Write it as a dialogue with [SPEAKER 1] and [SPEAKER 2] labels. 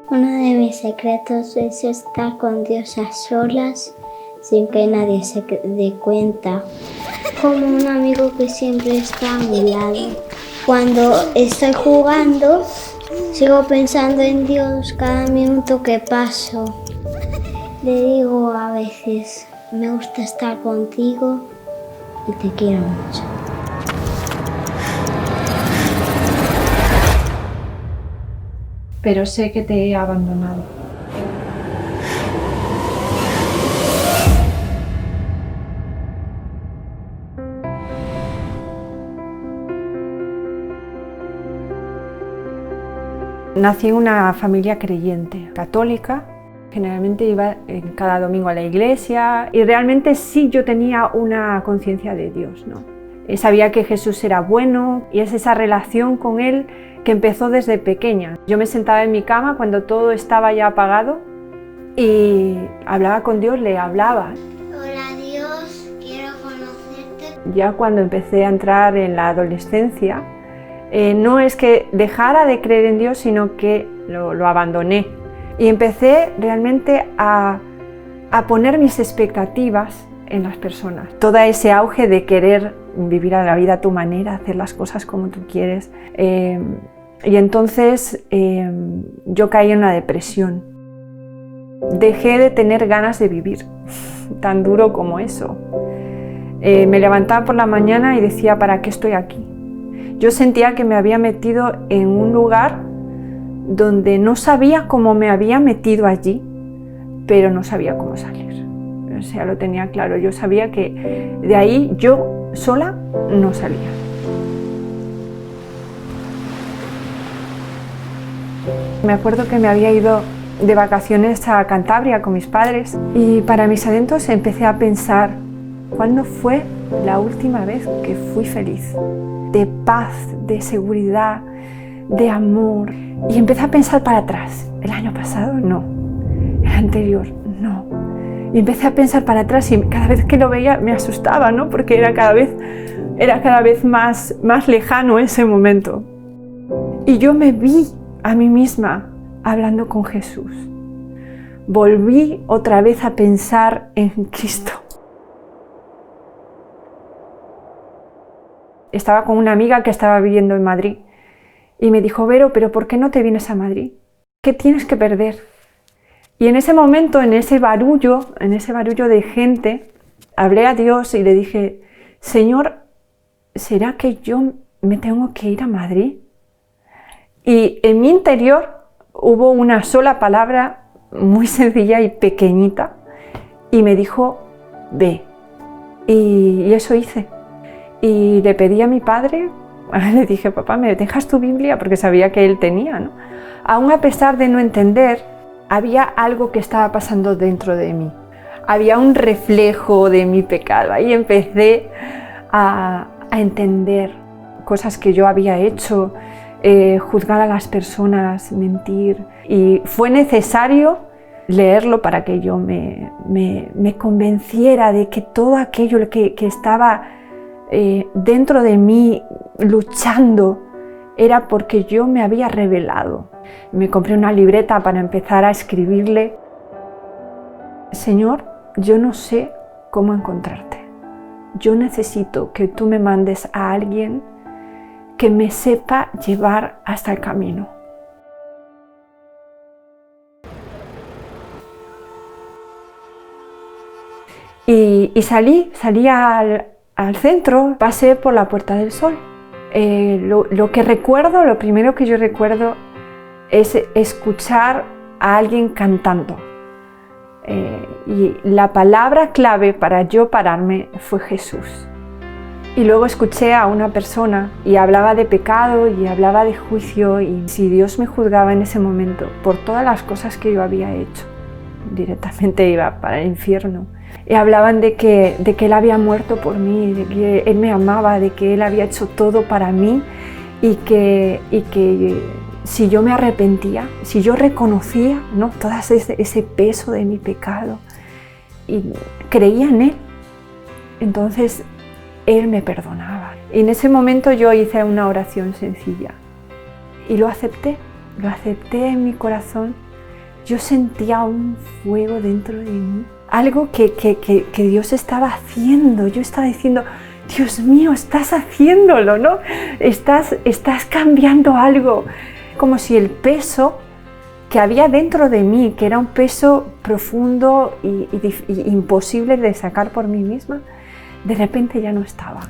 [SPEAKER 1] Uno de mis secretos es estar con Dios a solas sin que nadie se dé cuenta. Como un amigo que siempre está a mi lado. Cuando estoy jugando, sigo pensando en Dios cada minuto que paso. Le digo a veces, me gusta estar contigo y te quiero mucho.
[SPEAKER 2] Pero sé que te he abandonado. Nací en una familia creyente, católica. Generalmente iba cada domingo a la iglesia y realmente sí yo tenía una conciencia de Dios, ¿no? Sabía que Jesús era bueno y es esa relación con Él que empezó desde pequeña. Yo me sentaba en mi cama cuando todo estaba ya apagado y hablaba con Dios, le hablaba.
[SPEAKER 1] Hola Dios, quiero conocerte.
[SPEAKER 2] Ya cuando empecé a entrar en la adolescencia, no es que dejara de creer en Dios, sino que lo abandoné. Y empecé realmente a poner mis expectativas en las personas. Todo ese auge de querer vivir a la vida a tu manera, hacer las cosas como tú quieres. Y entonces yo caí en una depresión. Dejé de tener ganas de vivir, tan duro como eso. Me levantaba por la mañana y decía, ¿para qué estoy aquí? Yo sentía que me había metido en un lugar donde no sabía cómo me había metido allí, pero no sabía cómo salir. O sea, lo tenía claro. Yo sabía que de ahí yo sola no salía. Me acuerdo que me había ido de vacaciones a Cantabria con mis padres y para mis adentros empecé a pensar, ¿cuándo fue la última vez que fui feliz? De paz, de seguridad, de amor. Y empecé a pensar para atrás. El año pasado no, el anterior no. Y empecé a pensar para atrás y cada vez que lo veía me asustaba, ¿no? Porque era cada vez más lejano ese momento. Y yo me vi a mí misma hablando con Jesús. Volví otra vez a pensar en Cristo. Estaba con una amiga que estaba viviendo en Madrid y me dijo, Vero, ¿pero por qué no te vienes a Madrid? ¿Qué tienes que perder? Y en ese momento, en ese barullo de gente, hablé a Dios y le dije, Señor, ¿será que yo me tengo que ir a Madrid? Y en mi interior hubo una sola palabra muy sencilla y pequeñita y me dijo, ve. Y eso hice. Y le pedí a mi padre, le dije, papá, ¿me dejas tu Biblia? Porque sabía que él tenía, ¿no? Aún a pesar de no entender, había algo que estaba pasando dentro de mí. Había un reflejo de mi pecado. Ahí empecé a entender cosas que yo había hecho, juzgar a las personas, mentir. Y fue necesario leerlo para que yo me convenciera de que todo aquello que estaba dentro de mí luchando era porque yo me había rebelado. Me compré una libreta para empezar a escribirle, Señor, yo no sé cómo encontrarte. Yo necesito que tú me mandes a alguien que me sepa llevar hasta el camino. Y salí al centro, pasé por la Puerta del Sol. Lo que recuerdo, lo primero que yo recuerdo es escuchar a alguien cantando. Y la palabra clave para yo pararme fue Jesús. Y luego escuché a una persona y hablaba de pecado y hablaba de juicio y si Dios me juzgaba en ese momento por todas las cosas que yo había hecho, directamente iba para el infierno. Y hablaban de que Él había muerto por mí, de que Él me amaba, de que Él había hecho todo para mí y que si yo me arrepentía, si yo reconocía, ¿no?, todo ese peso de mi pecado y creía en Él, entonces Él me perdonaba. Y en ese momento yo hice una oración sencilla y lo acepté en mi corazón yo sentía un fuego dentro de mí, algo que Dios estaba haciendo. Yo estaba diciendo, Dios mío, estás haciéndolo, ¿no? Estás cambiando algo. Como si el peso que había dentro de mí, que era un peso profundo y imposible de sacar por mí misma, de repente ya no estaba.